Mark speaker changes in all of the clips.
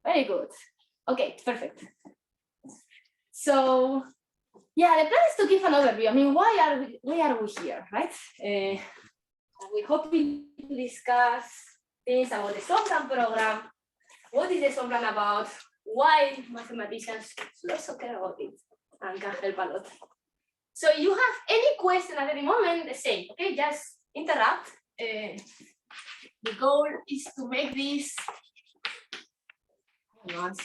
Speaker 1: Very good. Okay, perfect. So, yeah, the plan is to give an overview. I mean, why are we here, right? We're hoping to discuss things about the Swampland program. What is the Swampland about? Why mathematicians should also care about it and can help a lot. So you have any question at any moment, the same, okay? Just interrupt. The goal is to make this as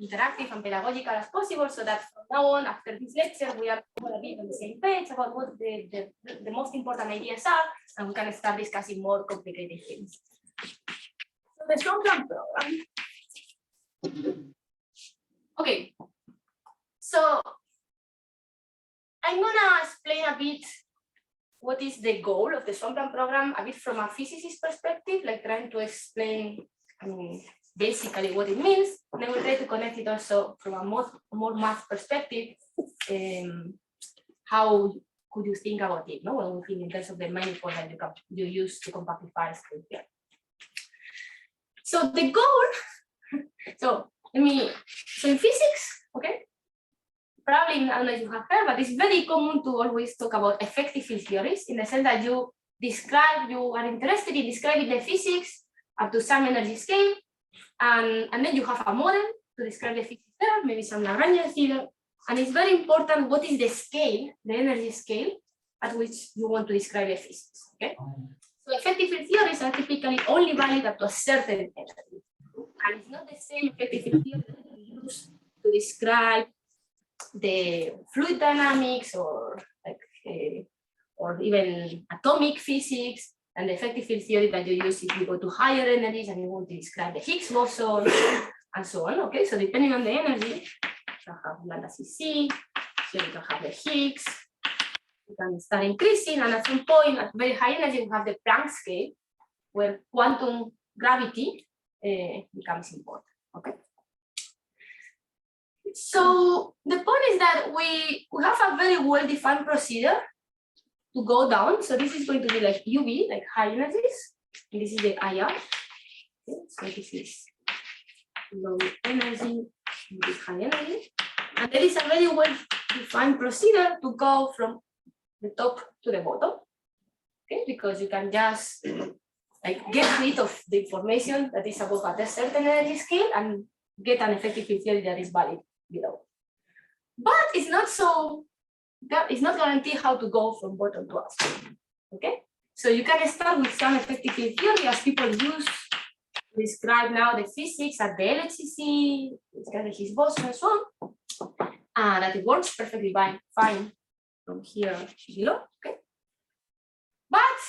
Speaker 1: interactive and pedagogical as possible, so that from now on, after this lecture, we are going to be on the same page about what the most important ideas are, and we can start discussing more complicated things. So the Swampland program. Okay, so I'm gonna explain a bit what is the goal of the Swampland program, a bit from a physicist perspective, like trying to explain basically what it means. And then we'll try to connect it also from a more math perspective. How could you think about it? No, when we think in terms of the manifold that you use to compactify scale here. So the goal. So in physics, okay. Probably, I don't know if you have heard, but it's very common to always talk about effective field theories in the sense that you are interested in describing the physics up to some energy scale, and then you have a model to describe the physics there, maybe some Lagrangian theorem, and it's very important what is the scale, the energy scale at which you want to describe the physics, okay? So effective field theories are typically only valid up to a certain energy, and it's not the same effective field theory that you use to describe the fluid dynamics or even atomic physics, and the effective field theory that you use if you go to higher energies and you want to describe the Higgs boson and so on. Okay, so depending on the energy, you can have lambda CC, here you can have the Higgs, you can start increasing, and at some point at very high energy you have the Planck scale where quantum gravity becomes important. Okay. So the point is that we have a very well-defined procedure to go down. So this is going to be like UV, like high energies. And this is the IR. Okay, so this is low energy, this high energy. And there is a very well-defined procedure to go from the top to the bottom. Okay, because you can just like get rid of the information that is above at a certain energy scale and get an effective field theory that is valid below. But it's not guaranteed how to go from bottom to up. Okay, so you can start with some effective field theory as people use to describe now the physics at the LHCC, describe the Higgs boson and so on, and that it works perfectly fine from here to below. Okay, but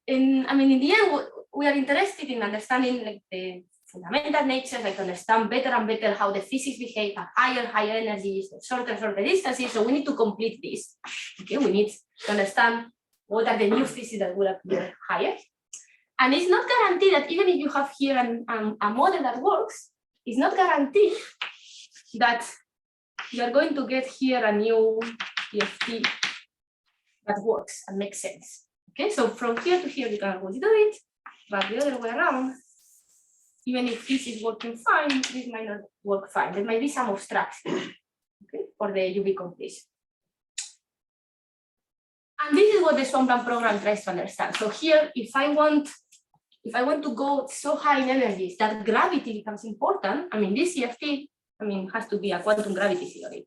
Speaker 1: in the end, we are interested in understanding like the fundamental nature, like understand better and better how the physics behave at higher energies, shorter distances. So we need to complete this. Okay, we need to understand what are the new physics that will appear higher. And it's not guaranteed that even if you have here a model that works, it's not guaranteed that you are going to get here a new IFT that works and makes sense. Okay, so from here to here you can always do it, but the other way around, even if this is working fine, this might not work fine. There might be some obstruction, okay, for the UV completion. And this is what the Swampland program tries to understand. So here, if I want to go so high in energies that gravity becomes important, this CFT, has to be a quantum gravity theory.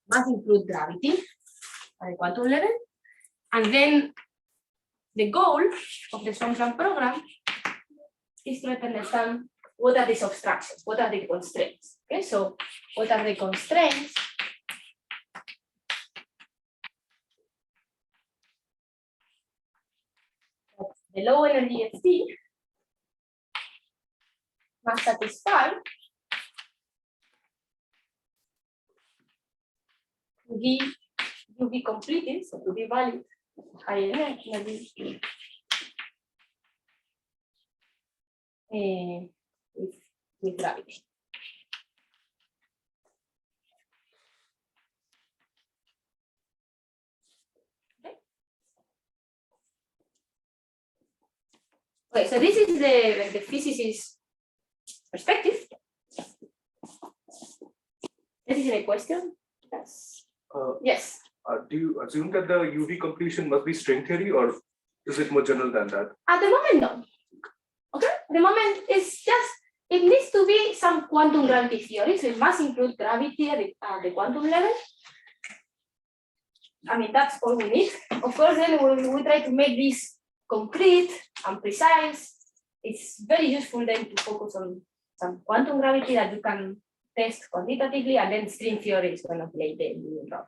Speaker 1: Must include gravity at the quantum level. And then the goal of the Swampland program is to understand what are these obstructions, what are the constraints. Okay, so what are the constraints that the low energy FT must satisfy to be completed, so to be valid high energy with gravity. Okay, so this is the physicist perspective. This is a question. Yes. Yes.
Speaker 2: Do you assume that the UV completion must be string theory, or is it more general than that?
Speaker 1: At the moment, no. Okay. At the moment, it's just it needs to be some quantum gravity theory, so it must include gravity at the quantum level. I mean, that's all we need. Of course, then we try to make this concrete and precise. It's very useful then to focus on some quantum gravity that you can test quantitatively, and then string theory is going to play the building role.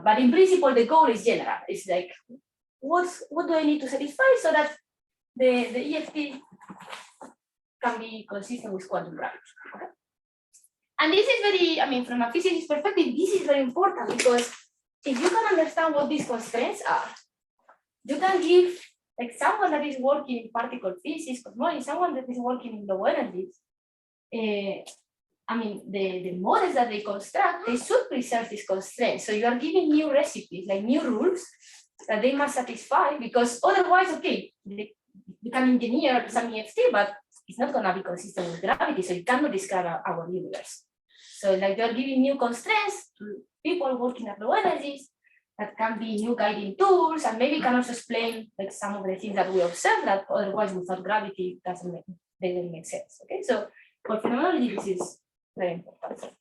Speaker 1: But in principle, the goal is general. It's like, what do I need to satisfy so that the EFT can be consistent with quantum gravity? Okay? And this is very, I mean, from a physicist perspective, this is very important, because if you can understand what these constraints are, you can give, like, someone that is working in particle physics, cosmology, someone that is working in low energies, I mean, the models that they construct, they should preserve these constraints. So you are giving new recipes, like new rules that they must satisfy, because otherwise, okay, you can engineer some EFT, but it's not going to be consistent with gravity, so you cannot describe our universe. So like you're giving new constraints to people working at low energies that can be new guiding tools, and maybe can also explain like some of the things that we observe that otherwise without gravity they don't make sense. Okay, so for phenomenology, this is very important.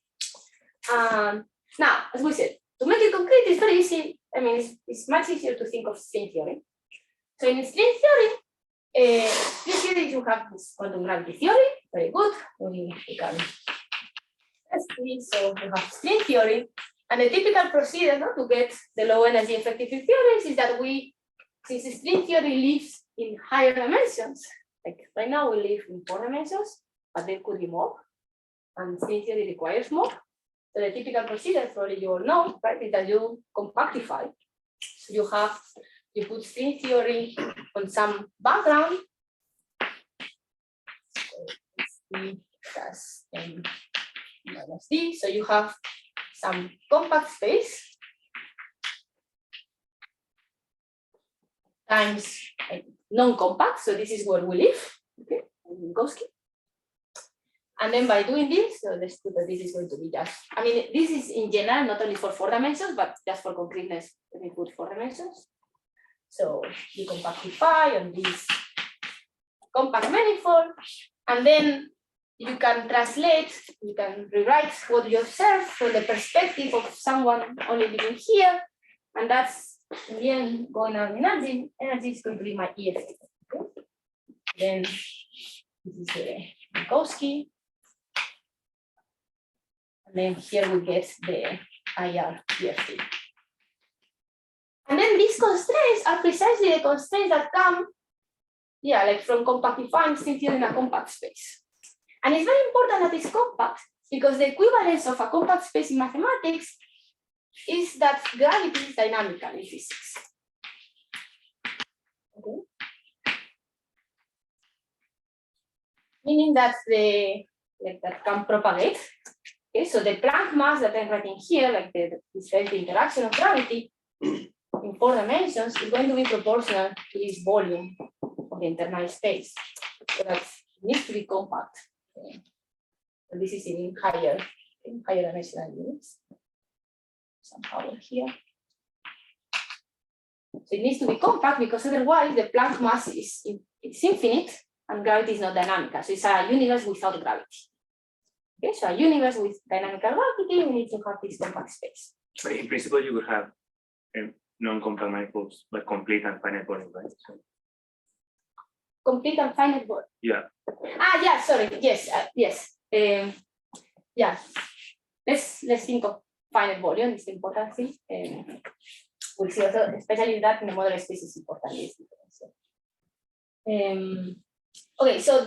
Speaker 1: Now, as we said, to make it concrete, it's very easy. I mean, it's much easier to think of string theory. So in string theory, you have this quantum gravity theory, very good. We can test this. So you have string theory, and the typical procedure to get the low energy effective field theories is that since string theory lives in higher dimensions, like right now we live in 4 dimensions, but there could be more, and string theory requires more. So the typical procedure, probably you all know, right, is that you compactify. So you put string theory on some background. So it's plus n minus d. So you have some compact space times non-compact. So this is where we live. Okay, in Minkowski. And then by doing this, so let's put that this is going to be just, I mean, this is in general, not only for 4 dimensions, but just for concreteness, let me put 4 dimensions. So you compactify on this compact manifold, and then you can translate, you can rewrite what you observe from the perspective of someone only living here, and that's, in the end, going on in energy. Energy is going to be my EFT. Okay? Then this is the Minkowski. And then here we get the IR EFT. And then these constraints are precisely the constraints that come, like from compactifying string theory in a compact space. And it's very important that it's compact, because the equivalence of a compact space in mathematics is that gravity is dynamical in physics. Okay. Meaning that that can propagate. Okay, so the Planck mass that I'm writing here, like this interaction of gravity in 4 dimensions, is going to be proportional to this volume of the internal space. So that needs to be compact. Okay. So this is in higher dimensional units. Some power here. So it needs to be compact, because otherwise the Planck mass is infinite and gravity is not dynamical. So it's a universe without gravity. Okay, so a universe with dynamical gravity, we need to have this compact space.
Speaker 3: But in principle, you would have non-compact manifolds, like complete and finite volume, right? So.
Speaker 1: Complete and finite volume.
Speaker 3: Yeah.
Speaker 1: Yeah. Sorry. Yes. Yes. Yeah. Let's think of finite volume. It's the important thing. We'll see also, especially that in the model space is important. Okay. So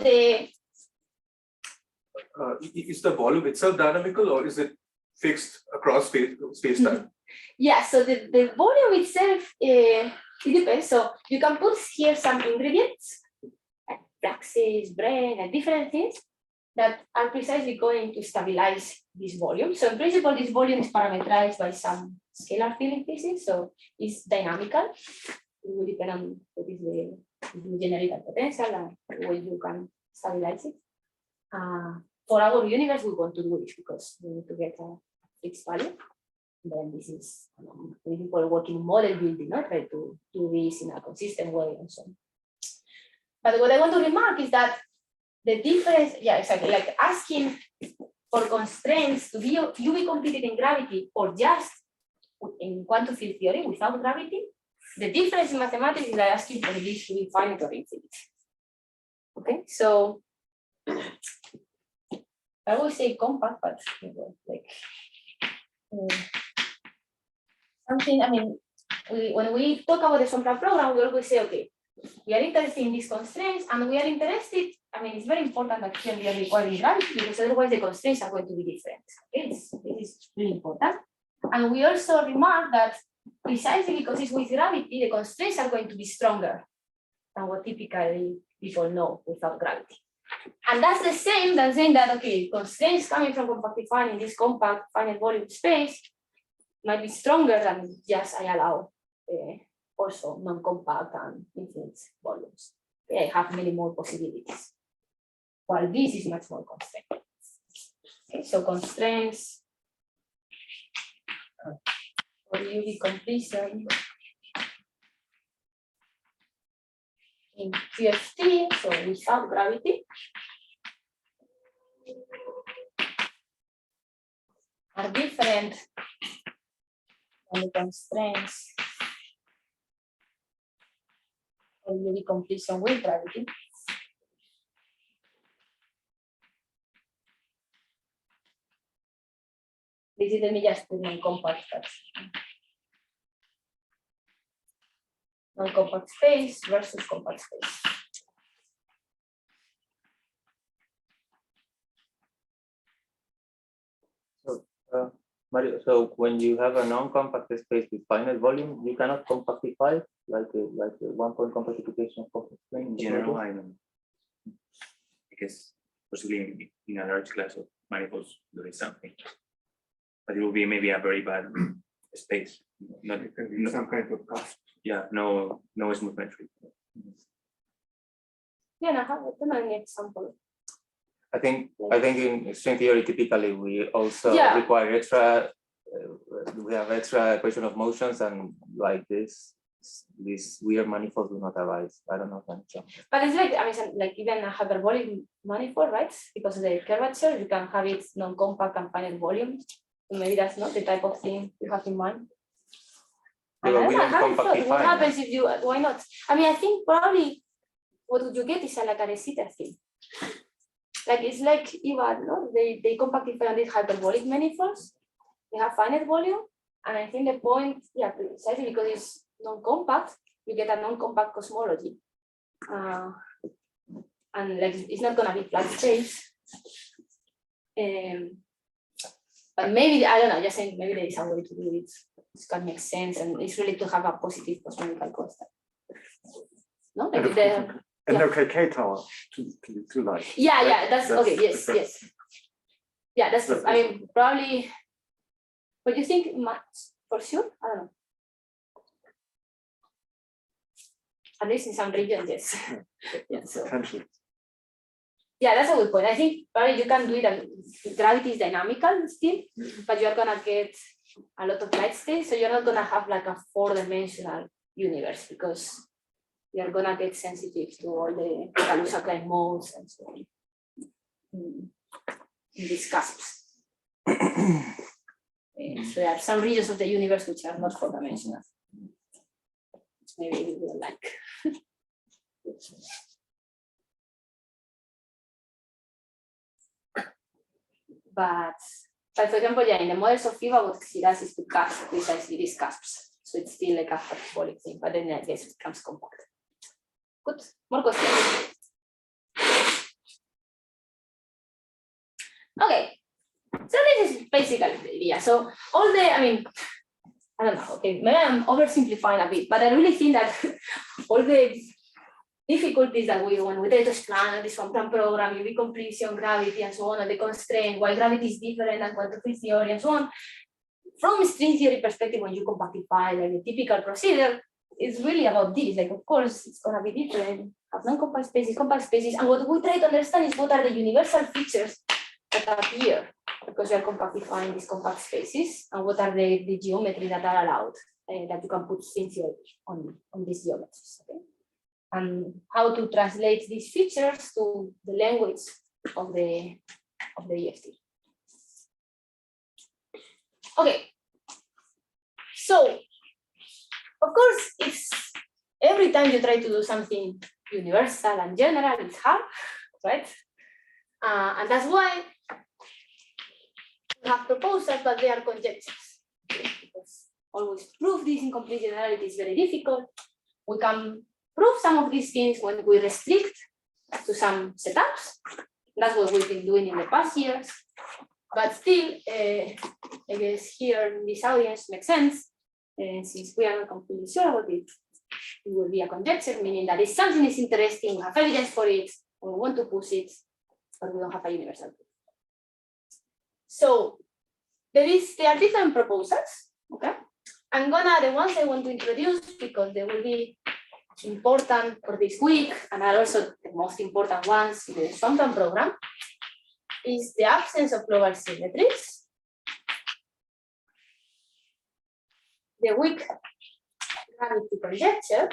Speaker 2: is the volume itself dynamical, or is it fixed across space-time?
Speaker 1: Yeah, so the volume itself, it depends. So you can put here some ingredients, like fluxes, brain, and different things that are precisely going to stabilize this volume. So in principle, this volume is parameterized by some scalar field in physics, so it's dynamical. It will depend on what is the you generate a potential and where you can stabilize it. For our universe, we want to do it because we need to get a fixed value. Then this is people working model building, not try to do this in a consistent way and so on. But what I want to remark is that the difference, yeah, exactly, like asking for constraints to be UV completed in gravity or just in quantum field theory without gravity, the difference in mathematics is like asking for this to be finite or infinite. Okay, so I would say compact, but like something, I mean, when we talk about the Swampland program, we always say, okay, we are interested in these constraints and we are interested, I mean, it's very important that here we are requiring gravity because otherwise the constraints are going to be different. Okay, this is really important. And we also remark that precisely because it's with gravity, the constraints are going to be stronger than what typically people know without gravity. And that's the same than saying that, okay, constraints coming from compactifying in this compact finite volume space might be stronger than just I allow also non-compact and infinite volumes. They have many more possibilities, while this is much more constrained. Okay, so constraints for UV completion in IFT, so without gravity, are different from the constraints for UV completion with gravity. This is, let me just put non-compact non-compact space versus compact space.
Speaker 4: Mario, so when you have a non-compact space with finite volume, you cannot compactify like a one-point compactification of complex plane.
Speaker 3: In general, I don't know. Because possibly in a large class of manifolds there is something, but it will be maybe a very bad space. Not
Speaker 2: Some kind of cost.
Speaker 3: yeah, no smooth metric.
Speaker 1: Yeah, I have an example.
Speaker 4: I think in string theory typically we also
Speaker 1: Yeah.
Speaker 4: require extra. We have extra equation of motions, and like this weird manifolds do not arise. I don't know if I'm sure.
Speaker 1: But it's like, I mean, like even a hyperbolic manifold, right? Because of the curvature, you can have it non-compact and finite volume. So maybe that's not the type of thing you have in mind.
Speaker 4: Yeah, but we don't
Speaker 1: What
Speaker 4: compactify.
Speaker 1: happens if you, why not? I mean, I think probably what would you get is like a recita thing. Like it's like even, no? They compactify on these hyperbolic manifolds. They have finite volume. And I think the point, yeah, precisely because it's non-compact, you get a non-compact cosmology. And like it's not gonna be flat space. But maybe, I don't know, just saying maybe there is a way to do it. This can make sense, and it's really to have a positive cosmological constant. No, maybe the
Speaker 2: And no KK tower to like.
Speaker 1: yeah, that's okay, yes,
Speaker 2: different.
Speaker 1: yes. Yeah, that's true. I mean, probably, but you think for sure? I don't know. At least in some regions, yes. Yeah, so.
Speaker 2: Potentially.
Speaker 1: Yeah, that's a good point. I think probably you can do it, and gravity is dynamical still, but you're gonna get a lot of light states, so you're not gonna have like a 4-dimensional universe because you're gonna get sensitive to all the Kaluza-Klein modes and so on in these cusps. So there are some regions of the universe which are not 4-dimensional. Maybe we will like. But for example, yeah, in the models of FIBA, what he does is to cut precisely these cusps. So it's still like a hyperbolic thing, but then I guess it becomes compact. Good. More questions? Okay. So this is basically the idea. So all the, I mean, I don't know, okay, maybe I'm oversimplifying a bit, but I really think that all the difficulties that when we try to explain this Swampland program, UV completion, gravity, and so on, and the constraint, why gravity is different than quantum field theory, and so on. From a string theory perspective, when you compactify like the typical procedure, is really about this. Like, of course, it's gonna be different. Have non-compact spaces, compact spaces, and what we try to understand is what are the universal features that appear because we are compactifying these compact spaces, and what are the geometry that are allowed that you can put things here on these geometries. Okay? And how to translate these features to the language of the IFT. Okay. So, of course, it's every time you try to do something universal and general, it's hard, right? And that's why we have proposals, but they are conjectures. Because always prove this incomplete generality is very difficult. We can prove some of these things when we restrict to some setups. That's what we've been doing in the past years. But still, I guess here in this audience makes sense. Since we are not completely sure about it, it will be a conjecture, meaning that if something is interesting, we have evidence for it, we want to push it, but we don't have a universal proof. So there are different proposals, okay? The ones I want to introduce because they will be important for this week and are also the most important ones in the Swampland program, is the absence of global symmetries, the weak gravity conjecture,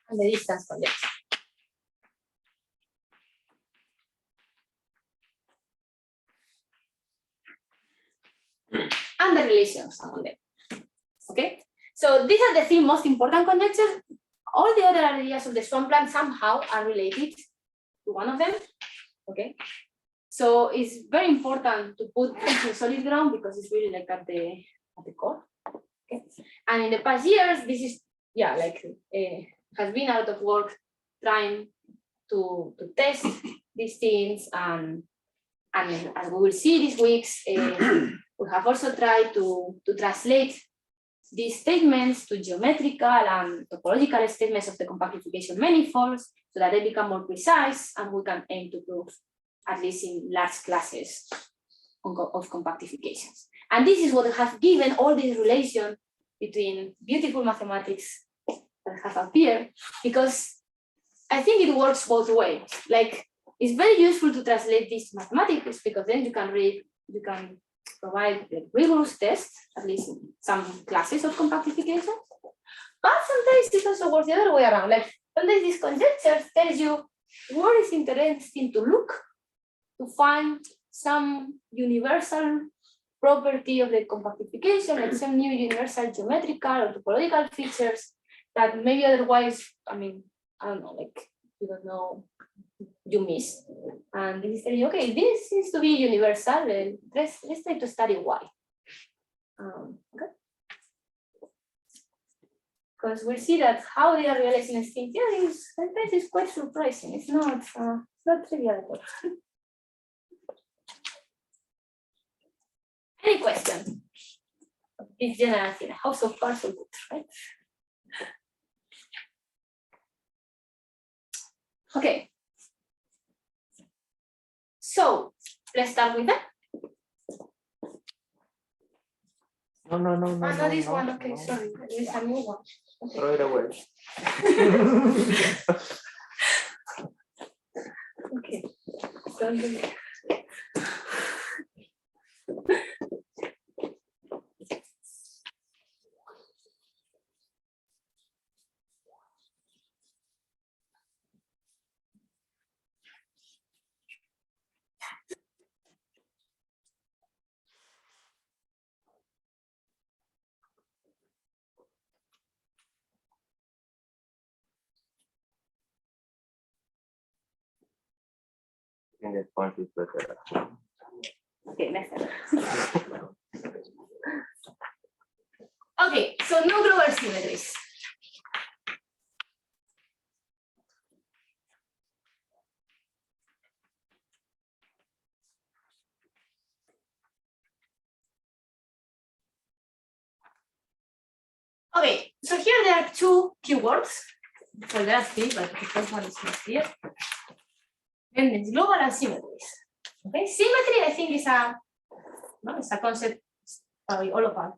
Speaker 1: and the distance conjecture. And the relations among them. Okay, so these are the three most important conjectures. All the other ideas of the Swampland somehow are related to one of them. Okay, so it's very important to put things in solid ground because it's really like at the core. Okay, and in the past years, this is has been a lot of work trying to test these things, and as we will see these weeks, we have also tried to translate these statements to geometrical and topological statements of the compactification manifolds so that they become more precise and we can aim to prove, at least in large classes of compactifications. And this is what has given all this relation between beautiful mathematics that have appeared, because I think it works both ways. Like, it's very useful to translate this to mathematics because then you can provide the rigorous tests, at least in some classes of compactification. But sometimes it also works the other way around. Like, sometimes these conjectures tells you what is interesting to look to find some universal property of the compactification, like some new universal geometrical or topological features that maybe otherwise, I don't know, like you don't know, you miss. And this is telling you, okay, this seems to be universal, and let's try to study why. Okay. Because we'll see that how they are realizing string theories sometimes is quite surprising. It's not trivial at all. Any question? This general thing, how so far so good, right? Okay. So let's start with that.
Speaker 4: No.
Speaker 1: Not this one. Okay, sorry. There's a new one. Okay.
Speaker 4: Throw it away.
Speaker 1: Okay. Don't do it.
Speaker 4: I think that point is better.
Speaker 1: Okay, next time. Okay, so no global symmetries. Okay, so here there are two keywords. So there are three, but the first one is not here. And it's global asymmetries. Okay, symmetry, I think is it's a concept probably all of us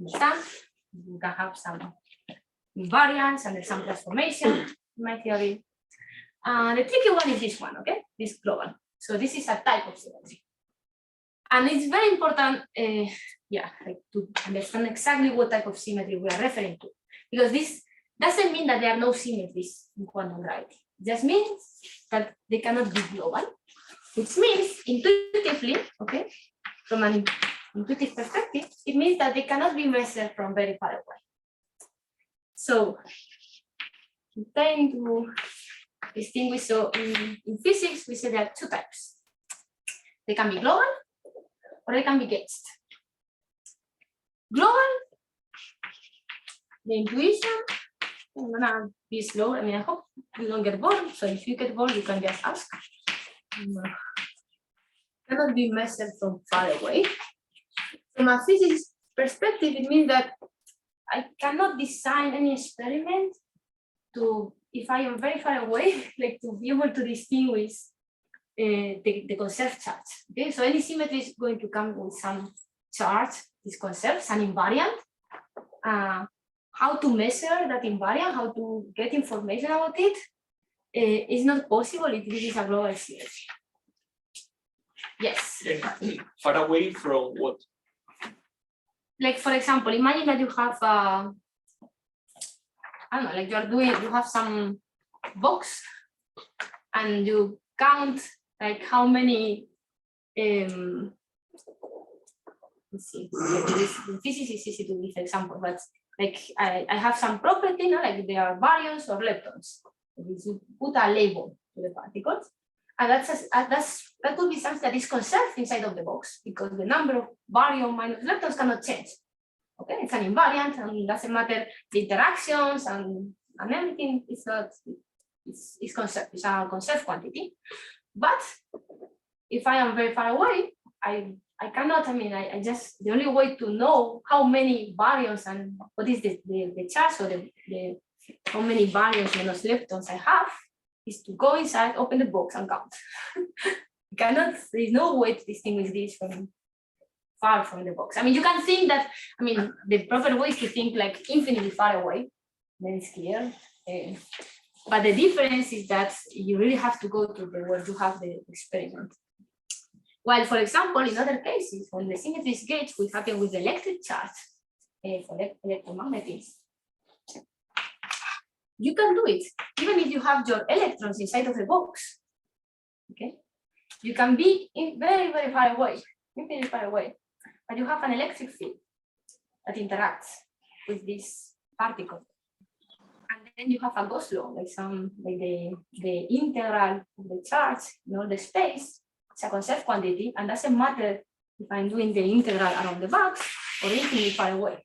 Speaker 1: understand. You can have some invariance and some transformation in my theory. The tricky one is this one, okay? This global. So this is a type of symmetry. And it's very important, like to understand exactly what type of symmetry we are referring to. Because this doesn't mean that there are no symmetries in quantum gravity. It just means that they cannot be global, which means intuitively, okay, from an intuitive perspective, it means that they cannot be measured from very far away. So, trying to distinguish, so in physics, we say there are two types. They can be global or they can be gauged. Global, the intuition, I'm gonna be slow. I mean, I hope you don't get bored. So if you get bored, you can just ask. Cannot be measured from far away. From a physics perspective, it means that I cannot design any experiment to, if I am very far away, like to be able to distinguish the conserved charge. Okay, so any symmetry is going to come with some charge, this conserved, an invariant. How to measure that invariant, how to get information about it, is not possible if this is a global symmetry. Yes.
Speaker 5: Far away from what?
Speaker 1: Like for example, imagine that you have, I don't know, like you have some box, and you count like how many. Let's see. In physics is easy to give example, but like I have some property, like there are baryons or leptons. You put a label to the particles, and that could be something that is conserved inside of the box because the number of baryon minus leptons cannot change. Okay, it's an invariant, and it doesn't matter the interactions and everything. It's not. It's conserved. It's a conserved quantity. But if I am very far away, I cannot, I just, the only way to know how many baryons and what is the charge or the how many baryons minus leptons I have is to go inside, open the box and count. You cannot, there's no way to distinguish this from far from the box. You can think that, the proper way is to think like infinitely far away, then it's clear. But the difference is that you really have to go to where you have the experiment. While, for example, in other cases, when the symmetry is gauged, will happen with the electric charge for electromagnetism. You can do it, even if you have your electrons inside of the box. Okay, you can be very, very far away, very far away, but you have an electric field that interacts with this particle. And then you have a Gauss law, like the integral of the charge in all the space. It's a conserved quantity, and doesn't matter if I'm doing the integral around the box or infinitely far away.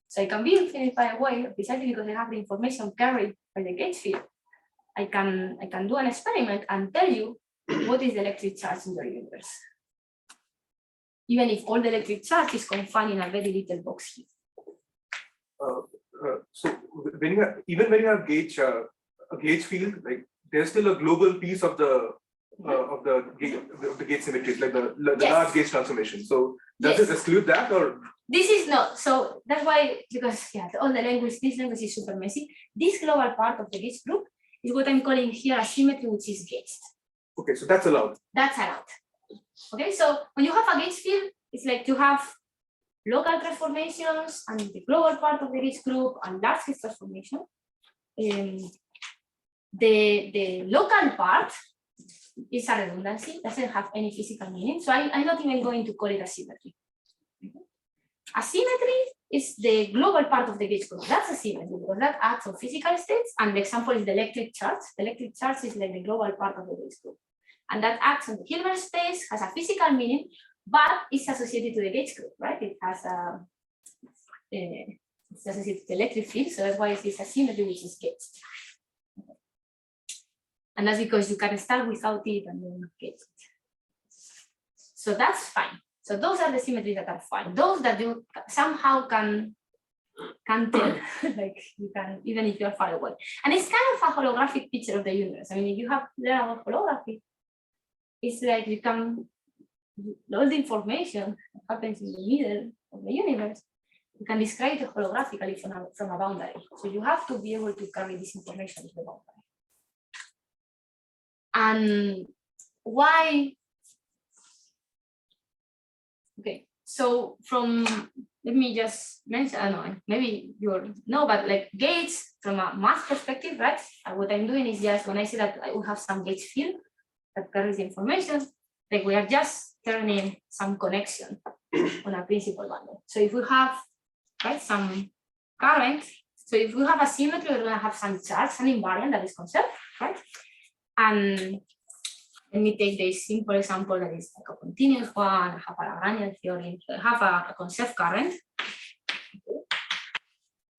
Speaker 1: So I can be infinitely far away precisely because I have the information carried by the gauge field. I can do an experiment and tell you what is the electric charge in your universe, even if all the electric charge is confined in a very little box here.
Speaker 2: So even when you have a gauge field, like there's still a global piece of the gauge symmetries, like the
Speaker 1: Yes.
Speaker 2: large gauge transformation. So does
Speaker 1: Yes.
Speaker 2: it exclude that, or
Speaker 1: This is not, so that's why, because all the language, this language is super messy. This global part of the gauge group is what I'm calling here a symmetry which is gauged.
Speaker 2: okay? So that's allowed.
Speaker 1: That's allowed. Okay, so when you have a gauge field, it's like you have local transformations and the global part of the gauge group and large gauge transformation. The local part is a redundancy, doesn't have any physical meaning. So I'm not even going to call it a symmetry. Asymmetry is the global part of the gauge group. That's a symmetry because that acts on physical states, and the example is the electric charge. The electric charge is like the global part of the gauge group, and that acts on the Hilbert space, has a physical meaning, but it's associated to the gauge group, right? It has it's associated to the electric field, so that's why it is a symmetry which is gauged. And that's because you can start without it and then gauge it. So that's fine. So those are the symmetries that are fine. Those that you somehow can can tell, like you can, even if you're far away. And it's kind of a holographic picture of the universe. I mean, if you have learned about holography, it's like you can, all the information that happens in the middle of the universe, you can describe it holographically from a boundary. So you have to be able to carry this information to the boundary. And why? Okay, so let me just mention, I don't know, maybe you know, but like gates from a math perspective, right? What I'm doing is just, when I say that we have some gauge field that carries the information, like we are just turning some connection on a principal bundle. So if we have, right, some current, so if we have a symmetry, we're gonna have some charge, some invariant that is conserved, right? And let me take this simple example that is like a continuous one. I have a Lagrangian theory. So I have a conserved current.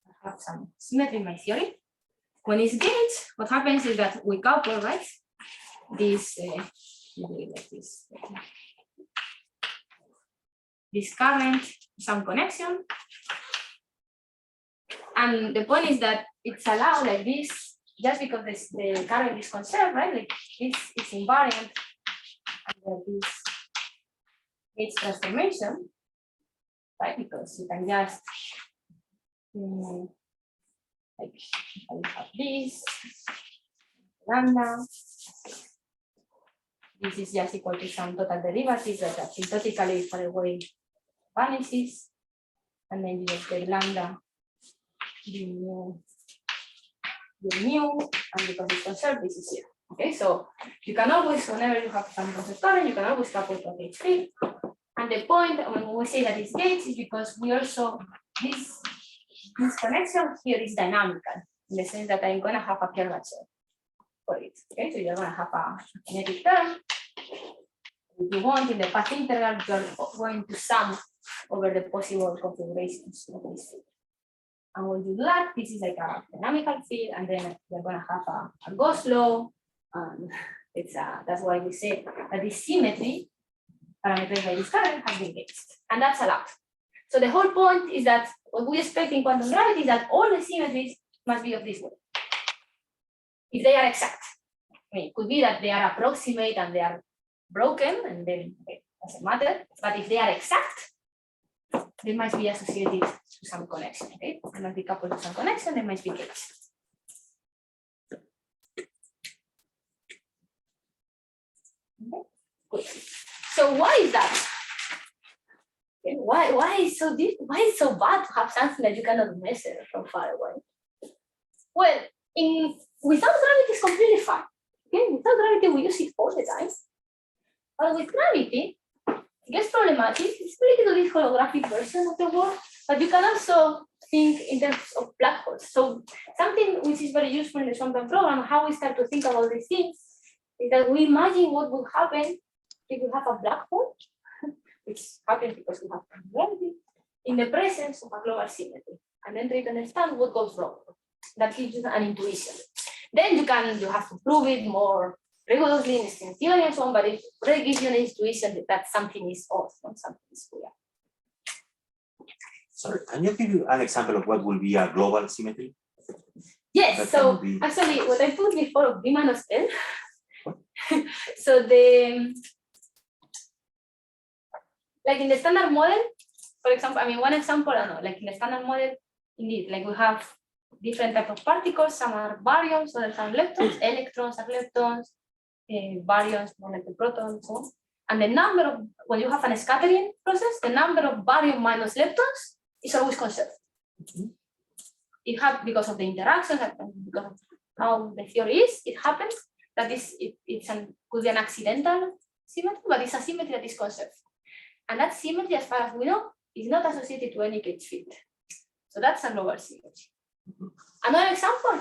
Speaker 1: I have some symmetry in my theory. When it's gauge, what happens is that we couple, right? This, like this current, some connection. And the point is that it's allowed like this, just because the current is conserved, right? Like this is invariant under this gauge transformation, right? Because you can just like I have this lambda. This is just equal to some total derivatives that asymptotically far away vanishes, and then you just get lambda the mu, and because it's conserved, this is 0. Okay, so you can always, whenever you have some conserved current, you can always couple to a gauge field. And the point when we say that it's gauge is because we also, this connection here is dynamical, in the sense that I'm gonna have a curvature for it. Okay, so you're gonna have a kinetic term. If you want, in the path integral, you're going to sum over the possible configurations of this field. And when you do that, this is like a dynamical field, and then you're going to have a Gauss law. And that's why we say that this symmetry parameterized by this current has been gauged, and that's allowed. So the whole point is that what we expect in quantum gravity is that all the symmetries must be of this way, if they are exact. I mean, it could be that they are approximate and they are broken, and then it doesn't matter. But if they are exact, they must be associated to some connection, okay? They must be coupled to some connection, they must be gauged. Okay, good. So why is that? Okay, why is so deep? Why is it so bad to have something that you cannot measure from far away? Well, without gravity it's completely fine. Okay, without gravity we use it all the time. But with gravity, it gets problematic. It's related to this holographic version of the world, but you can also think in terms of black holes. So something which is very useful in the Swampland program, how we start to think about these things, is that we imagine what would happen if we have a black hole, which happens because we have gravity, in the presence of a global symmetry, and then try to understand what goes wrong. That gives you an intuition. Then you have to prove it more rigorously in string theory and so on, but it already gives you an intuition that something is off, not something is weird.
Speaker 6: Sorry, can you give an example of what will be a global symmetry?
Speaker 1: Yes,
Speaker 6: That
Speaker 1: so
Speaker 6: can be-
Speaker 1: actually what I put before of B minus L. So like in the standard model, for example, I mean, one example, I don't know, like in the standard model, indeed, like we have different type of particles, some are baryons, others are leptons, electrons are leptons, baryons, more like the protons, so on. And the number of, when you have a scattering process, the number of baryon minus leptons is always conserved. It happens because of the interaction, because of how the theory is, it happens that could be an accidental symmetry, but it's a symmetry that is conserved. And that symmetry, as far as we know, is not associated to any gauge field. So that's a global symmetry. Another example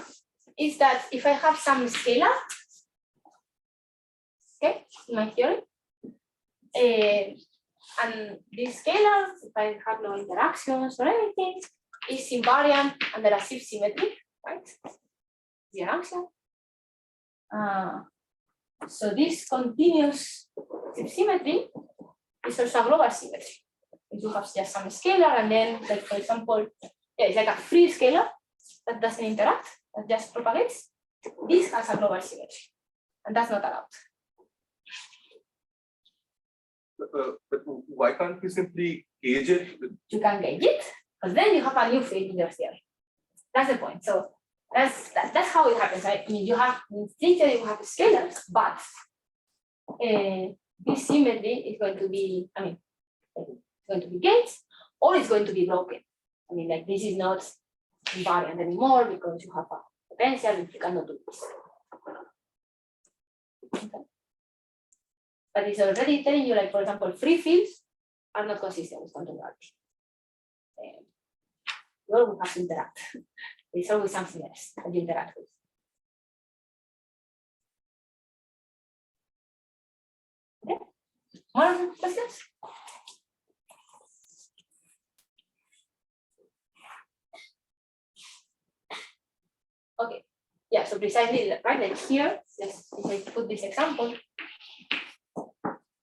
Speaker 1: is that if I have some scalar, okay, in my theory, and this scalar, if I have no interactions or anything, is invariant under a shift symmetry, right? The interaction. So this continuous shift symmetry is also a global symmetry. You have just some scalar, and then, like for example, Yeah, it's like a free scalar that doesn't interact, that just propagates. This has a global symmetry, and that's not allowed.
Speaker 2: But why can't we simply gauge it?
Speaker 1: You can gauge it, because then you have a new field in your theory. That's the point. So that's how it happens, right? I mean, you have in theory you have scalars, but this symmetry is going to be, I mean, it's going to be gauged, or it's going to be broken. I mean, like this is not invariant anymore because you have a potential if you cannot do this. Okay. But it's already telling you, like, for example, free fields are not consistent with quantum gravity. You always have to interact. There's always something else that you interact with. Okay. More questions? Okay. Yeah, so precisely, right, like here, let's if I put this example,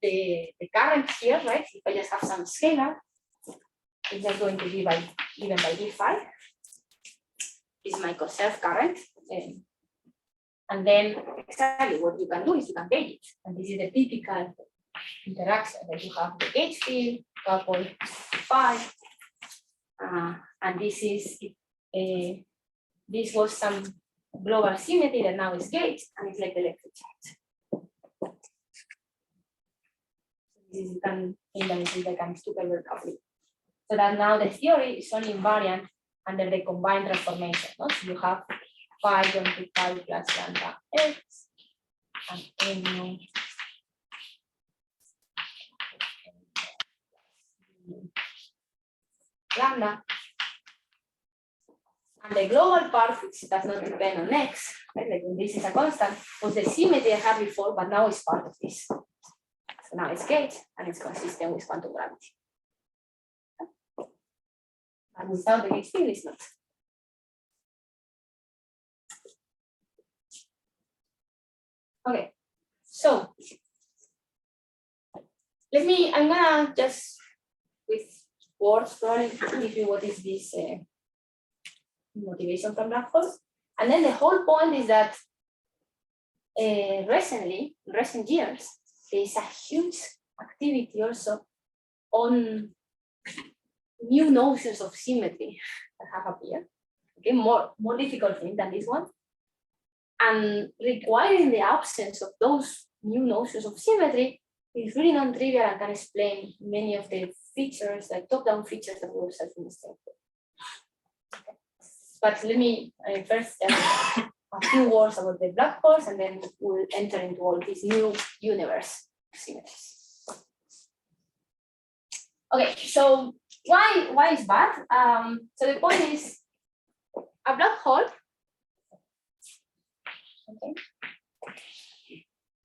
Speaker 1: the current here, right, if I just have some scalar, it's just going to be given by d5. This is my conserved current. And then exactly what you can do is you can gauge it. And this is the typical interaction that you have the gauge field, couple phi. And this is, this was some global symmetry that now is gauged, and it's like the electric charge. This can think like a super coupling. So that now the theory is only invariant under the combined transformation. No? So you have phi going to phi plus lambda x and mu lambda. And the global part, which does not depend on x, right? Like when this is a constant, was the symmetry I had before, but now it's part of this. So now it's gauged and it's consistent with quantum gravity. And without the gauge field, it's not. Okay, so I'm gonna just with words probably give you what is this motivation from black holes. And then the whole point is that recently, in recent years, there is a huge activity also on new notions of symmetry that have appeared. Okay, more difficult thing than this one. And requiring the absence of those new notions of symmetry is really non-trivial and can explain many of the features, like top-down features that we observe in the state. Okay. But let me first tell a few words about the black holes, and then we'll enter into all these new universe symmetries. Okay, so why is bad? So the point is a black hole. Okay.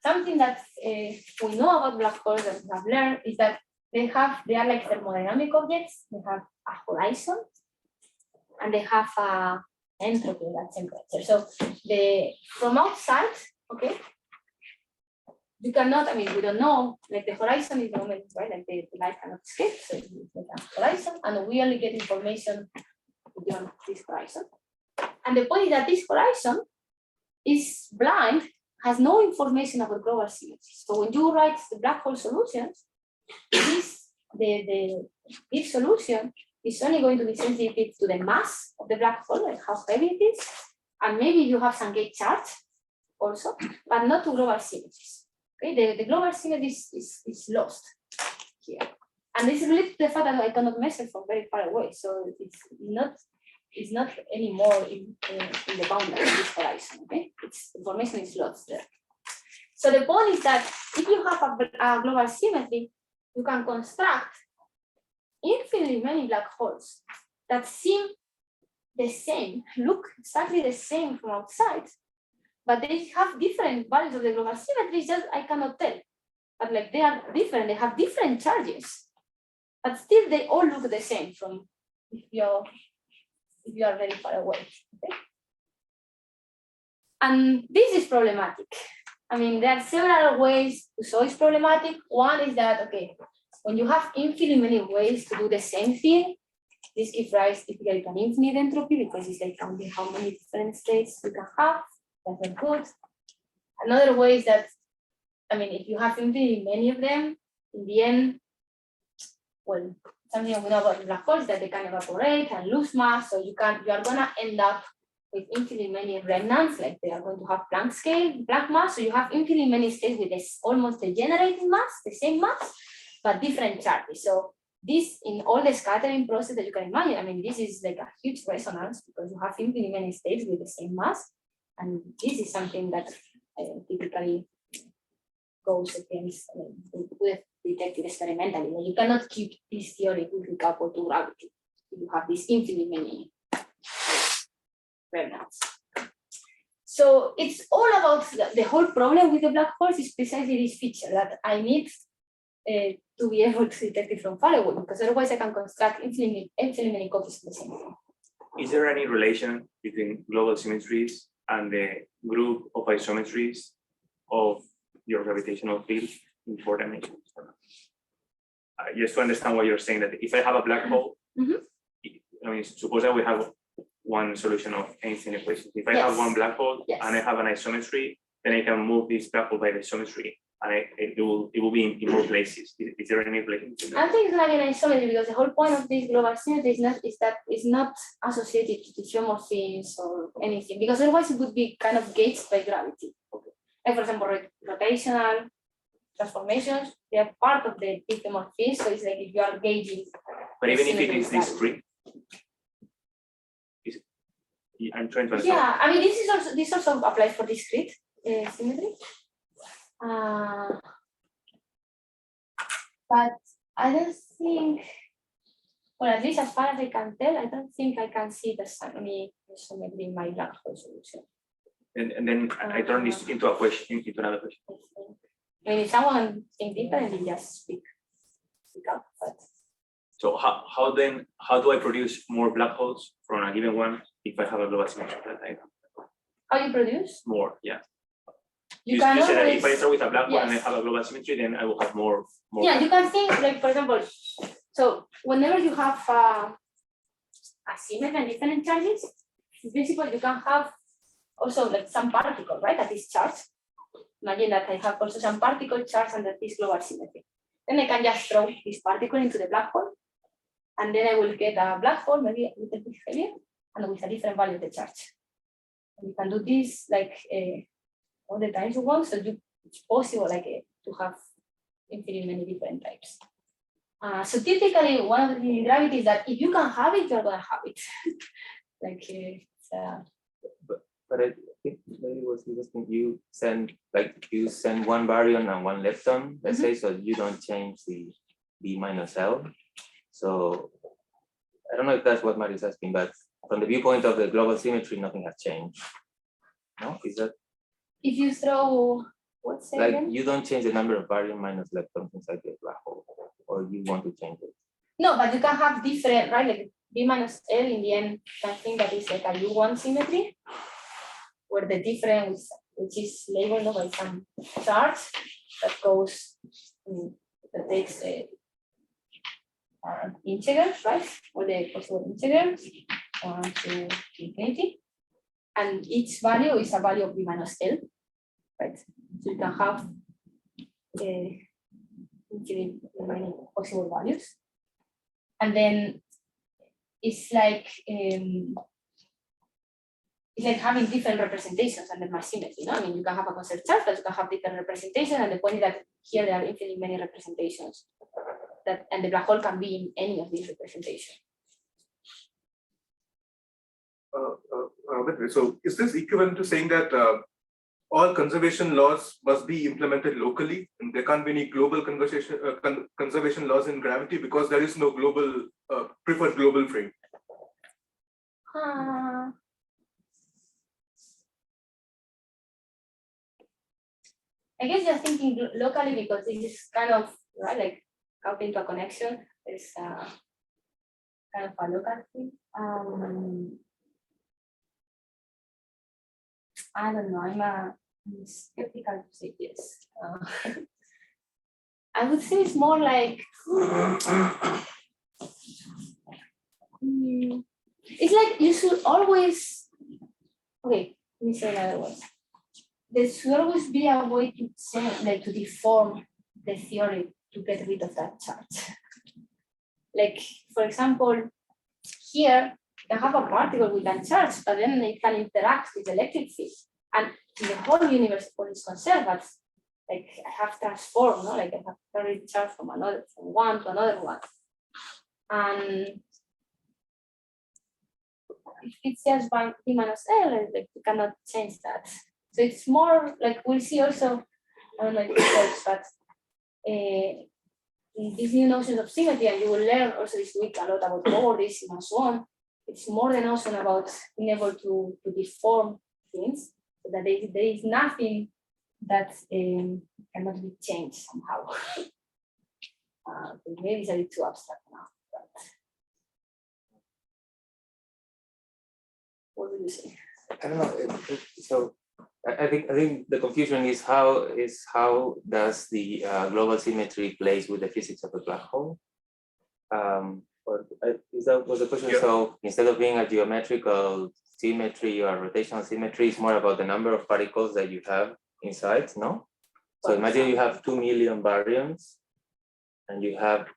Speaker 1: Something that we know about black holes that we have learned is that they are like thermodynamic objects. They have a horizon and they have a entropy, that temperature. So from outside, okay, you cannot, I mean, we don't know, like the horizon is the moment, right? Like the light cannot escape, so it's like a horizon, and we only get information beyond this horizon. And the point is that this horizon is blind, has no information about global symmetry. So when you write the black hole solutions, this solution is only going to be sensitive to the mass of the black hole, like how heavy it is, and maybe you have some gauge charge also, but not to global symmetries. Okay, the global symmetry is lost here, and this is related to the fact that I cannot measure from very far away, so it's not anymore in the boundary of this horizon. Okay, information is lost there. So the point is that if you have a global symmetry, you can construct infinitely many black holes that seem the same, look exactly the same from outside, but they have different values of the global symmetry. Just I cannot tell, but like they are different. They have different charges, but still they all look the same from if you are very far away. Okay? And this is problematic. I mean, there are several ways to show it's problematic. One is that, okay, when you have infinitely many ways to do the same thing, This gives rise typically to an infinite entropy because it's like counting how many different states you can have. That's not good. Another way is that, I mean, if you have infinitely many of them, in the end, well, something we know about black holes is that they can evaporate and lose mass. So you are gonna end up with infinitely many remnants, like they are going to have Planck mass. So you have infinitely many states with this almost degenerating mass, the same mass, but different charges. So this, in all the scattering process that you can imagine, I mean, this is like a huge resonance because you have infinitely many states with the same mass. And this is something that typically goes against, with detected experimentally. You cannot keep this theory with coupled to gravity. You have these infinitely many remnants. So it's all about the whole problem with the black holes is precisely this feature that I need to be able to detect it from far away, because otherwise I can construct infinitely many copies of the same thing.
Speaker 3: Is there any relation between global symmetries and the group of isometries of your gravitational field in 4 dimensions? Just to understand what you're saying, that if I have a black hole, I mean, suppose that we have one solution of Einstein equations. If I have one black hole and I have an isometry, then I can move this black hole by the isometry, and it will be in more places. Is there any relation?
Speaker 1: I think it's like an isometry because the whole point of this global symmetry is that it's not associated to geomorphisms or anything, because otherwise it would be kind of gauged by gravity. Okay. Like for example, rotational transformations, they are part of the epimorphism, so it's like if you are gauging.
Speaker 3: But even if it is discrete, I'm trying to understand.
Speaker 1: Yeah, I mean, this also applies for discrete symmetry. But I don't think, well, at least as far as I can tell, I don't think I can see the any symmetry in my black hole solution.
Speaker 3: And then I turn this into a question, into another question.
Speaker 1: I mean, if someone thinks differently, just speak up. But
Speaker 3: so how do I produce more black holes from a given one if I have a global symmetry that I have?
Speaker 1: How you produce?
Speaker 3: More, yeah.
Speaker 1: You
Speaker 3: You
Speaker 1: can
Speaker 3: said that
Speaker 1: always,
Speaker 3: if I start with a black one and I
Speaker 1: yes.
Speaker 3: have a global symmetry, then I will have more.
Speaker 1: Yeah, you can think, like, for example, so whenever you have a symmetry and different charges, in principle, you can have also like some particle, right, that is charged. Imagine that I have also some particle charged under this global symmetry. Then I can just throw this particle into the black hole, and then I will get a black hole, maybe a little bit heavier, and with a different value of the charge. And you can do this like all the times you want, so it's possible like to have infinitely many different types. So typically, one of the gravity is that if you can have it, you're gonna have it. Like
Speaker 4: But I think maybe was interesting. You send one baryon and one lepton, let's say, so you don't change the B minus L. So I don't know if that's what Mari's asking, but from the viewpoint of the global symmetry, nothing has changed. No, is that?
Speaker 1: if you throw what's
Speaker 4: Like
Speaker 1: again?
Speaker 4: you don't change the number of baryon minus leptons inside the black hole, or you want to change it?
Speaker 1: No, but you can have different, right? Like B minus L in the end, I think that is like a U1 symmetry, where the difference, which is labeled by some charge that goes, that takes integers, right? Or the possible integers to infinity. And each value is a value of B minus L, right? So you can have infinite many possible values. And then it's like having different representations under my symmetry. No? I mean, you can have a concept chart, but you can have different representations, and the point is that here there are infinitely many representations. And the black hole can be in any of these representations.
Speaker 2: So is this equivalent to saying that all conservation laws must be implemented locally, and there can't be any global conservation laws in gravity because there is no global preferred global frame?
Speaker 1: I guess you're thinking locally because this is kind of right, like up into a connection. It's kind of a local thing. I don't know. I'm skeptical to say yes. I would say it's more like It's like you should always, okay, let me say another word. There should always be a way to change, like to deform the theory to get rid of that charge. Like, for example, here you have a particle with that charge, but then it can interact with the electric field. And the whole universe is conserved, but like I have transformed, no? Like I have carried charge from one to another one. And if it's just by B minus L, like you cannot change that. So it's more like we'll see also, I don't know if it works, but in these new notions of symmetry, and you will learn also this week a lot about borders and so on. It's more the notion about being able to deform things, so that there is nothing that cannot be changed somehow. Maybe it's a bit too abstract now. But what do you say?
Speaker 4: I don't know. So I think the confusion is how does the global symmetry plays with the physics of the black hole? Is that was the question? Yeah. So instead of being a geometrical symmetry or rotational symmetry, it's more about the number of particles that you have inside, no? So imagine you have 2 million baryons, and you have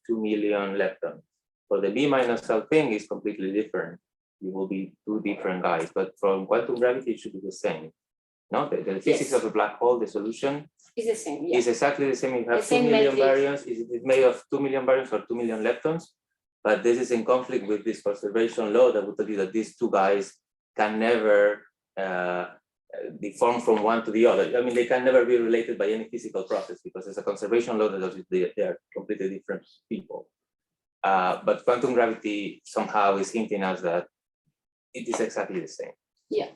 Speaker 4: 2 million leptons. For the B minus L thing is completely different. It will be two different guys, but from quantum gravity, it should be the same. No, the physics of a black hole, the solution
Speaker 1: is the same. Yeah.
Speaker 4: Is exactly the same. You have 2 million baryons. It's made of 2 million baryons or 2 million leptons, but this is in conflict with this conservation law that would tell you that these two guys can never deform from one to the other. I mean, they can never be related by any physical process because it's a conservation law that they are completely different people. But quantum gravity somehow is hinting us that it is exactly the same.
Speaker 1: Yeah.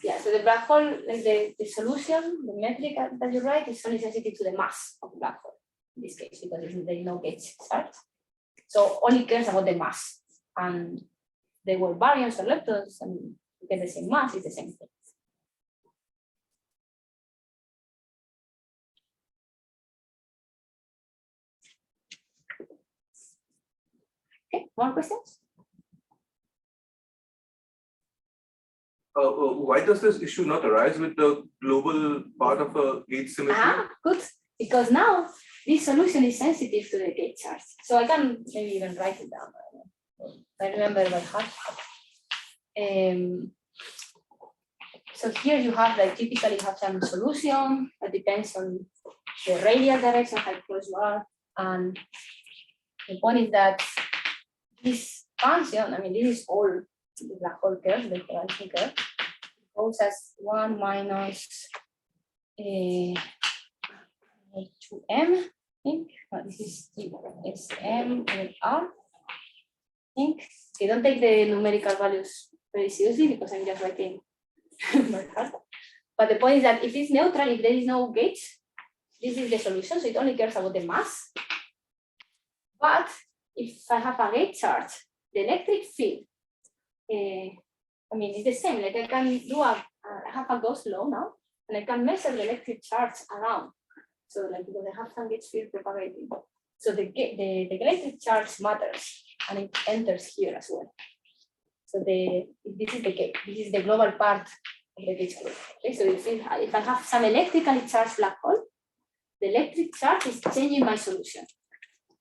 Speaker 1: Yeah, so the black hole, like the solution, the metric that you write is only sensitive to the mass of the black hole in this case, because there is no gauge charge. So only cares about the mass. And they were baryons or leptons, and you get the same mass, it's the same thing. Okay, more questions?
Speaker 2: Why does this issue not arise with the global part of a gauge symmetry?
Speaker 1: Good, because now this solution is sensitive to the gauge charge. So I can maybe even write it down. I remember by heart. So here you have, like, typically have some solution that depends on the radial direction, how close you are. And the point is that this function, I mean, this is all the black hole curve, the horizon curve, goes as 1 minus 2m, I think. No, this is it's m and r. I think. Okay, don't take the numerical values very seriously because I'm just writing my heart. But the point is that if it's neutral, if there is no gauge, this is the solution, so it only cares about the mass. But if I have a gauge charge, the electric field, I mean, it's the same. Like I can do I have a Gauss law now, and I can measure the electric charge around. So like because I have some gauge field propagating. So the electric charge matters, and it enters here as well. So this is the gauge. This is the global part of the gauge group. Okay, so if I have some electrically charged black hole, the electric charge is changing my solution.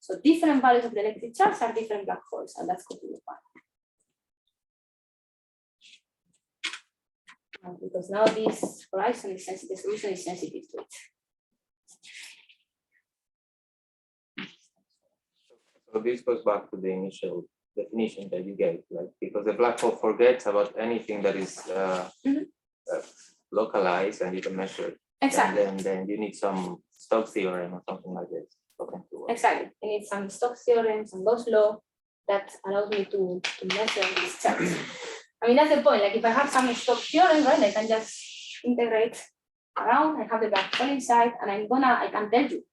Speaker 1: So different values of the electric charge are different black holes, and that's completely fine. Because now this horizon is sensitive, the solution is sensitive to it.
Speaker 4: So this goes back to the initial definition that you gave, like, because the black hole forgets about anything that is localized and you can measure it.
Speaker 1: Exactly.
Speaker 4: And then you need some Stokes theorem or something like this.
Speaker 1: Exactly. You need some Stokes theorem, some Gauss law that allows me to measure this charge. I mean, that's the point. Like if I have some Stokes theorem, right, I can just integrate around. I have the black hole inside, and I can tell you